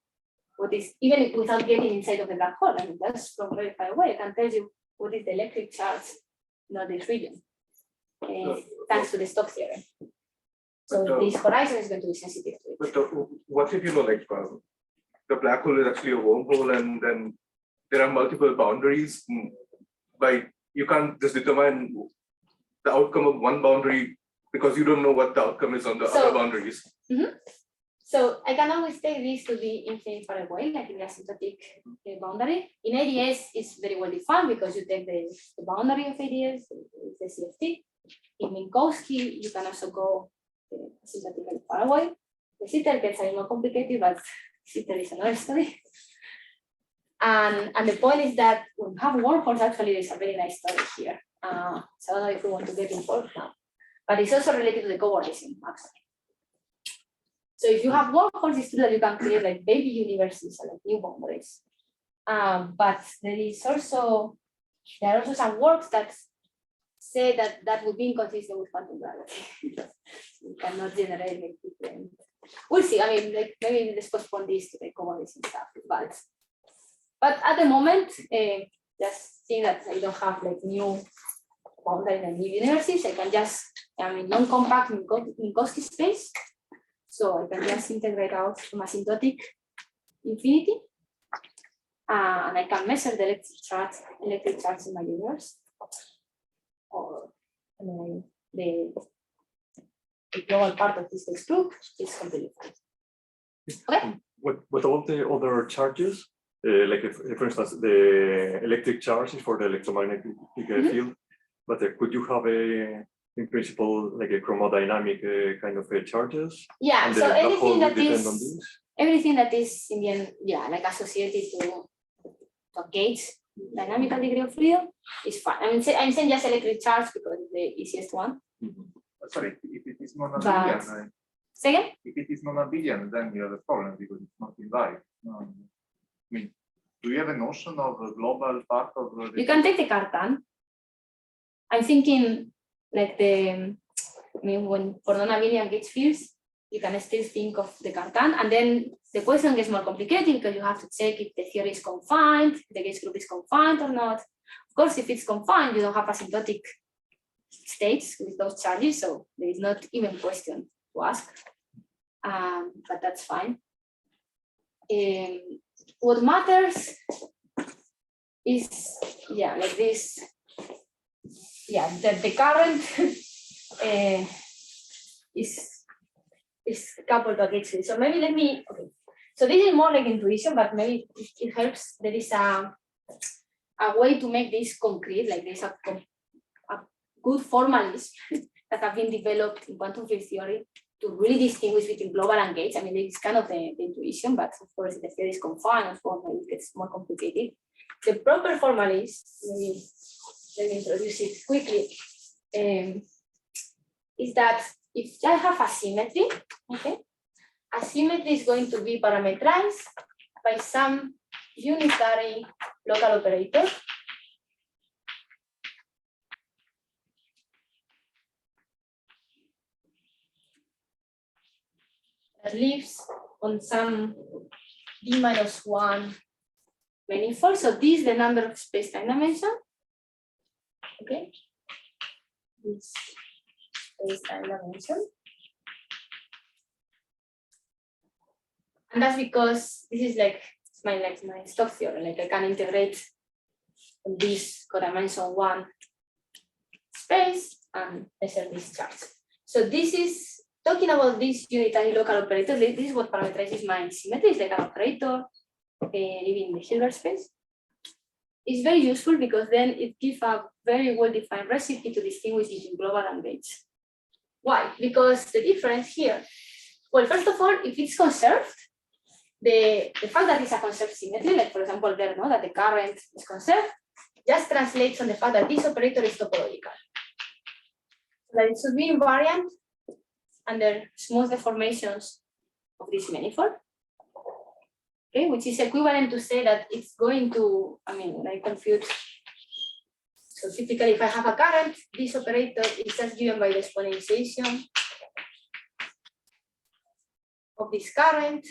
Speaker 1: what is, even without getting inside of the black hole. I mean, that's from very far away. I can tell you what is the electric charge in this region, thanks to the Stokes theorem. So this horizon is going to be sensitive to it.
Speaker 2: But what if like the black hole is actually a wormhole, and then there are multiple boundaries? you can't just determine the outcome of one boundary because you don't know what the outcome is on the other boundaries.
Speaker 1: So I can always take this to be infinite far away, like in the asymptotic boundary. In ADS, it's very well defined because you take the boundary of ADS, it's the CFT. In Minkowski, you can also go asymptotically far away. The sitter gets a little more complicated, but sitter is another story. And the point is that when we have wormholes, actually, there's a very nice story here. So I don't know if we want to get involved now, but it's also related to the cobordism, actually. So if you have wormholes, it's true that you can create like baby universes or like new boundaries. But there are also some works that say that that would be inconsistent with quantum gravity. You cannot generate like different. We'll see. I mean, like maybe let's postpone this to the cobordism stuff. But at the moment, just seeing that I don't have like new boundaries and new universes, I can just, non-compact Minkowski space. So I can just integrate out from asymptotic infinity. And I can measure the electric charge in my universe. Or the global part of this text group is completely fine. Okay.
Speaker 7: What about the other charges? Like if, for instance, the electric charge is for the electromagnetic field, but could you have in principle, like a chromodynamic kind of charges?
Speaker 1: Yeah,
Speaker 7: and
Speaker 1: so everything that is in the end, like associated to gates, dynamical degree of freedom is fine. I'm saying just electric charge because it's the easiest one.
Speaker 8: Sorry, if it is non-abelian,
Speaker 1: second?
Speaker 8: If it is non-abelian, then you have a problem because it's not in life. I mean, do you have a notion of a global part of the...
Speaker 1: You can take the Cartan. I'm thinking like when for non-abelian gauge fields, you can still think of the Cartan, and then the question gets more complicated because you have to check if the theory is confined, if the gauge group is confined or not. Of course, if it's confined, you don't have asymptotic states with those charges, so there is not even a question to ask, but that's fine. What matters is, like this, that the current is coupled to a gauge field. So maybe let me, so this is more like intuition, but maybe it helps. There is a way to make this concrete, like there's a good formalism that have been developed in quantum field theory to really distinguish between global and gauge. I mean, it's kind of the intuition, but of course, if the theory is confined, of course, it gets more complicated. The proper formalism, maybe let me introduce it quickly, is that if I have asymmetry, asymmetry is going to be parameterized by some unitary local operator. That lives on some d-1 manifold. So this is the number of space-time dimension. Okay. This space-time dimension. And that's because this is like my stock theory. Like I can integrate on this codimension 1 space and measure this charge. So this is talking about this unitary local operator. This is what parameterizes my symmetry. It's like an operator living in the Hilbert space. It's very useful because then it gives a very well-defined recipe to distinguish between global and gauge. Why? Because the difference here, well, first of all, if it's conserved, the fact that it's a conserved symmetry, like for example there, that the current is conserved, just translates on the fact that this operator is topological. So that it should be invariant under smooth deformations of this manifold. Okay, which is equivalent to say that it's going to, I compute. So typically, if I have a current, this operator is just given by the exponentiation of this current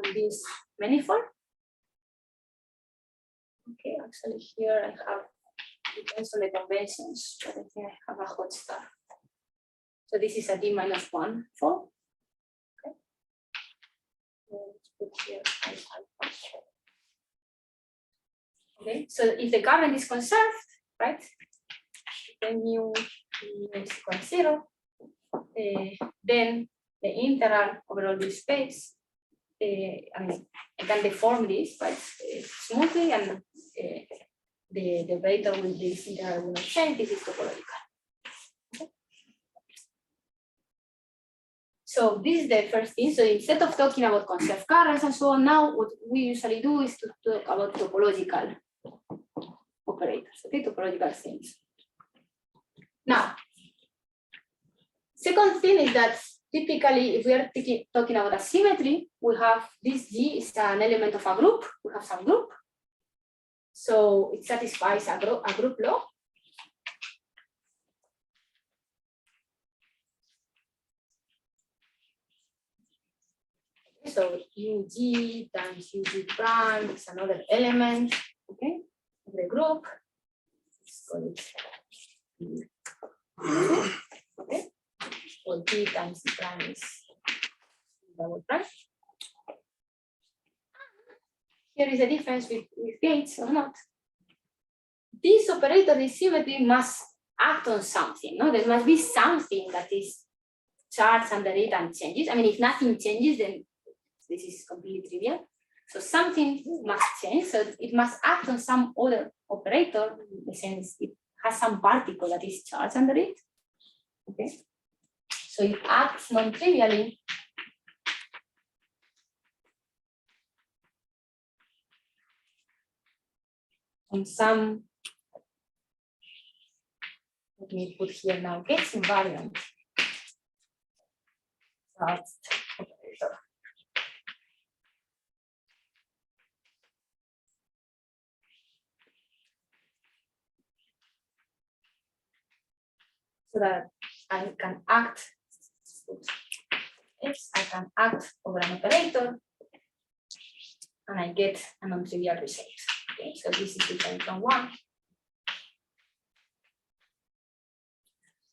Speaker 1: on this manifold. Okay, actually here I have, depends on the conventions, but I think I have a hot star. So this is a d-1 fold. Okay. Let's put here. Okay, so if the current is conserved, right, then mu is equal to 0, then the integral over all this space, I mean, I can deform this, right, smoothly, and the operator with this integral will not change. This is topological. Okay. So this is the first thing. So instead of talking about conserved currents and so on, now what we usually do is to talk about topological operators, okay, topological things. Now, second thing is that typically, if we are talking about a symmetry, we have this G is an element of a group. We have some group. So it satisfies a group law. So UG times UG prime is another element, okay, of the group. Let's call it okay. Or G times C prime is double prime. Here is a difference with gates or not. This operator, this symmetry, must act on something. No, there must be something that is charged under it and changes. I mean, if nothing changes, then this is completely trivial. So something must change. So it must act on some other operator in the sense it has some particle that is charged under it. Okay. So it acts non-trivially on some, let me put here now, gets invariant charged operator. So that I can act, yes, I can act over an operator and I get a non-trivial result. Okay, so this is different from one.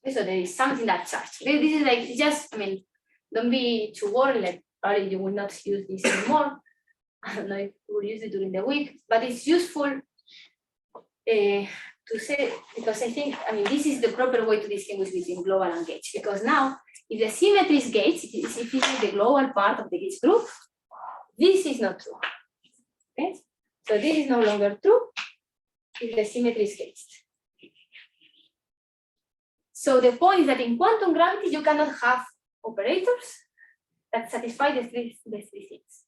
Speaker 1: Okay, so there is something that charged. Okay, this is like just, I mean, don't be too worried, like probably you will not use this anymore. I don't know if you will use it during the week, but it's useful to say, because I think, I mean, this is the proper way to distinguish between global and gauge, because now, if the symmetry is gauge, if it is the global part of the gauge group, this is not true. Okay, so this is no longer true if the symmetry is gauged. So the point is that in quantum gravity, you cannot have operators that satisfy the three things.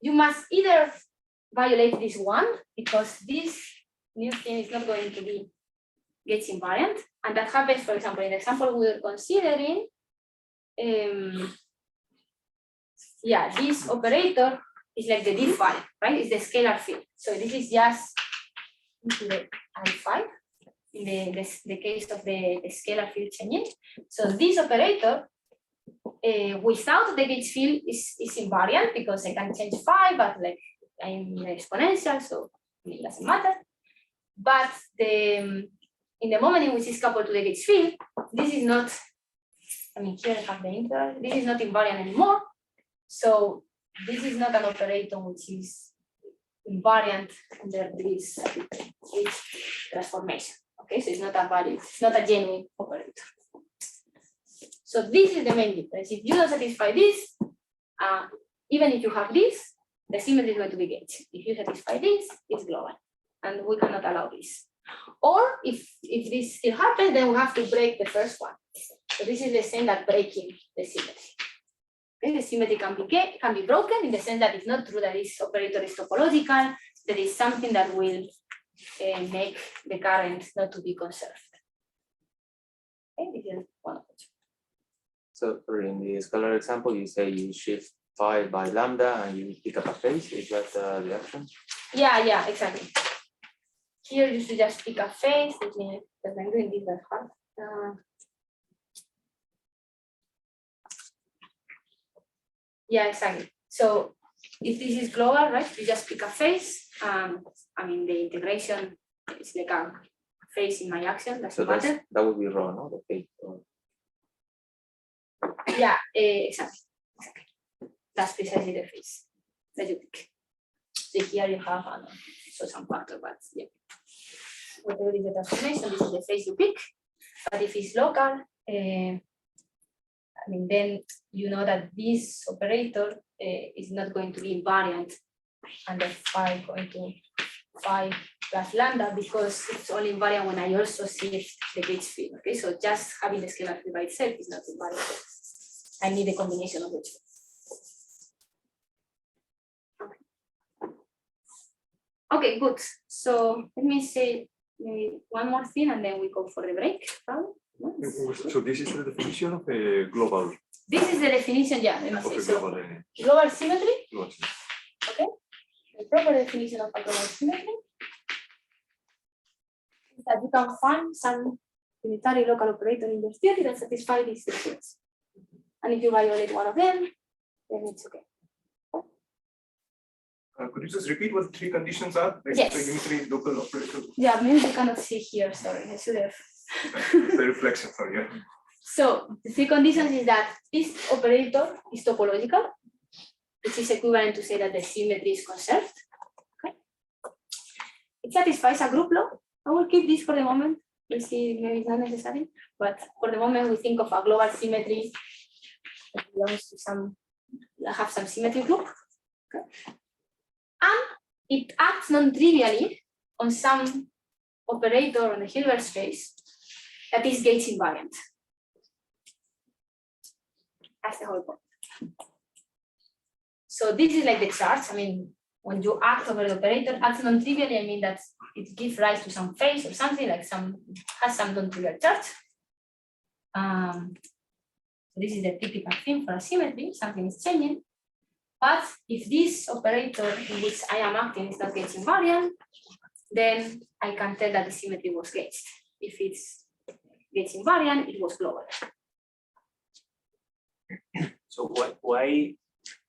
Speaker 1: You must either violate this one, because this new thing is not going to be gauge invariant, and that happens, for example, in the example we were considering. Yeah, this operator is like the d5, right? It's the scalar field. So this is just into the I5 in the case of the scalar field changing. So this operator without the gauge field is invariant because I can change phi, but like I'm exponential, so it doesn't matter. But in the moment in which it's coupled to the gauge field, this is not, I mean, here I have the integral, this is not invariant anymore. So this is not an operator which is invariant under this transformation. Okay, so it's not a valid, it's not a genuine operator. So this is the main difference. If you don't satisfy this, even if you have this, the symmetry is going to be gauge. If you satisfy this, it's global. And we cannot allow this. Or if this still happens, then we have to break the first one. So this is the same as breaking the symmetry. Okay, the symmetry can be broken in the sense that it's not true that this operator is topological. There is something that will make the current not to be conserved. Okay, this is one of them.
Speaker 4: So in the scalar example, you say you shift phi by lambda and you pick up a phase. Is that the action?
Speaker 1: Yeah, exactly. Here you should just pick a phase, because I'm doing this that hard. Yeah, exactly. So if this is global, right, you just pick a phase. I mean, the integration is like a phase in my action, doesn't matter.
Speaker 4: That would be raw, no? The phase.
Speaker 1: Yeah, exactly. That's precisely the phase that you pick. So here you have show some factor, but yeah. Whatever is the transformation, this is the phase you pick. But if it's local, I mean, then you know that this operator is not going to be invariant under 5 going to 5 plus lambda, because it's only invariant when I also shift the gauge field. Okay, so just having the scalar field by itself is not invariant. I need a combination of the two. Okay, good. So let me say maybe one more thing and then we go for the break.
Speaker 7: So this is the definition of a global.
Speaker 1: This is the definition, yeah. Let me
Speaker 7: Of
Speaker 1: say.
Speaker 7: a
Speaker 1: So
Speaker 7: global,
Speaker 1: global symmetry,
Speaker 7: global.
Speaker 1: okay? The proper definition of a global symmetry is that you can find some unitary local operator in your theory that satisfies these conditions. And if you violate one of them, then it's okay.
Speaker 2: Could you just repeat what the 3 conditions are? Like
Speaker 1: Yes.
Speaker 2: the unitary local operator.
Speaker 1: Yeah, maybe you cannot see here, sorry, I should have.
Speaker 2: It's the reflection, sorry. Yeah.
Speaker 1: So the 3 conditions is that this operator is topological, which is equivalent to say that the symmetry is conserved. Okay. It satisfies a group law. I will keep this for the moment. We'll see, maybe it's not necessary, but for the moment we think of a global symmetry that belongs to some, have some symmetry group. Okay. And it acts non-trivially on some operator on the Hilbert space that is gauge invariant. That's the whole point. So this is like the charge. I mean, when you act over the operator, acts non-trivially, I mean that it gives rise to some phase or something like has some non-trivial charge. So this is the typical thing for a symmetry, something is changing. But if this operator in which I am acting is not gauge invariant, then I can tell that the symmetry was gauged. If it's gauge invariant, it was global.
Speaker 3: So why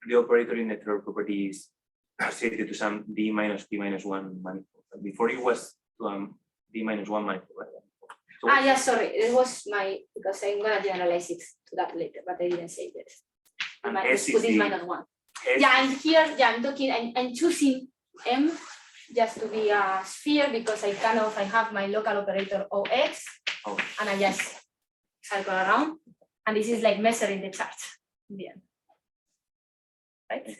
Speaker 3: the operator in the third property is associated to some d minus p minus 1 manifold? Before it was to d minus 1 manifold, right? So
Speaker 1: Yeah, sorry, it was because I'm gonna generalize it to that later, but I didn't say that. I
Speaker 3: And
Speaker 1: might
Speaker 3: S
Speaker 1: put
Speaker 3: is
Speaker 1: this
Speaker 3: the-
Speaker 1: minus 1.
Speaker 3: S-
Speaker 1: Yeah, I'm here, yeah, I'm talking, I'm choosing M just to be a sphere because I have my local operator OX
Speaker 3: Oh.
Speaker 1: and I just cycle around. And this is like measuring the charge in the end. Right?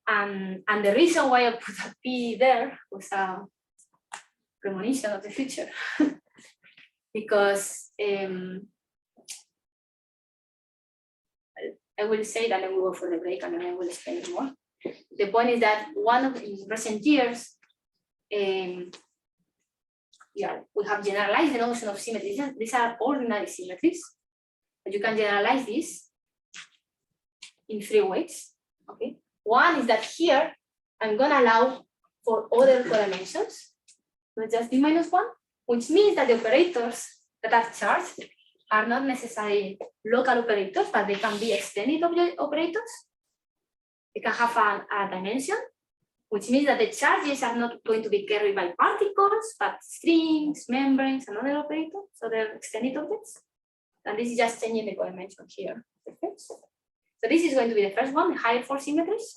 Speaker 1: And the reason why I put a P there was a premonition of the future. Because I will say that, and we will go for the break and then I will explain it more. The point is that in recent years, we have generalized the notion of symmetry. These are ordinary symmetries, but you can generalize this in 3 ways. Okay. One is that here I'm gonna allow for other codimensions, not just d minus 1, which means that the operators that are charged are not necessarily local operators, but they can be extended operators. They can have a dimension, which means that the charges are not going to be carried by particles, but strings, membranes, and other operators, so they're extended objects. And this is just changing the codimension here. Okay. So this is going to be the first one, the higher force symmetries.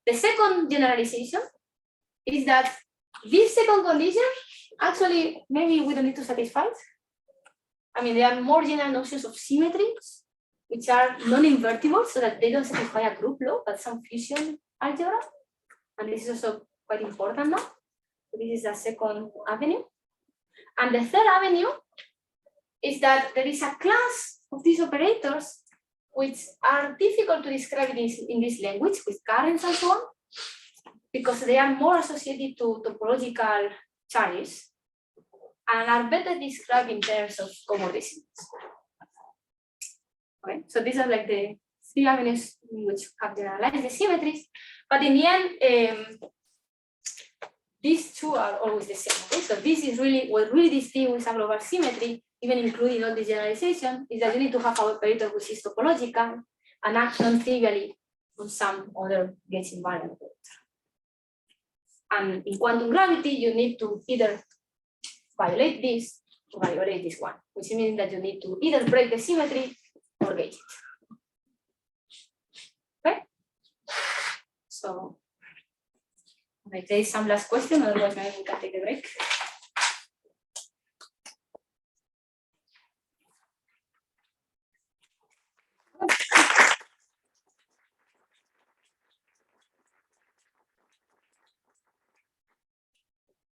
Speaker 1: The second generalization is that this second condition, actually, maybe we don't need to satisfy it. I mean, there are more general notions of symmetries, which are non-invertible, so that they don't satisfy a group law, but some fusion algebra. And this is also quite important now. So this is the second avenue. And the third avenue is that there is a class of these operators which are difficult to describe in this language with currents and so on, because they are more associated to topological charges and are better described in terms of covariance. Okay, so these are like the 3 avenues in which have generalized the symmetries, but in the end, these 2 are always the same. Okay, so this is really what really distinguishes a global symmetry, even including all the generalization, is that you need to have an operator which is topological and act non-trivially on some other gauge invariant operator. And in quantum gravity, you need to either violate this or violate this one, which means that you need to either break the symmetry or gauge it. Okay? So Okay, there is some last question, otherwise maybe we can take a break.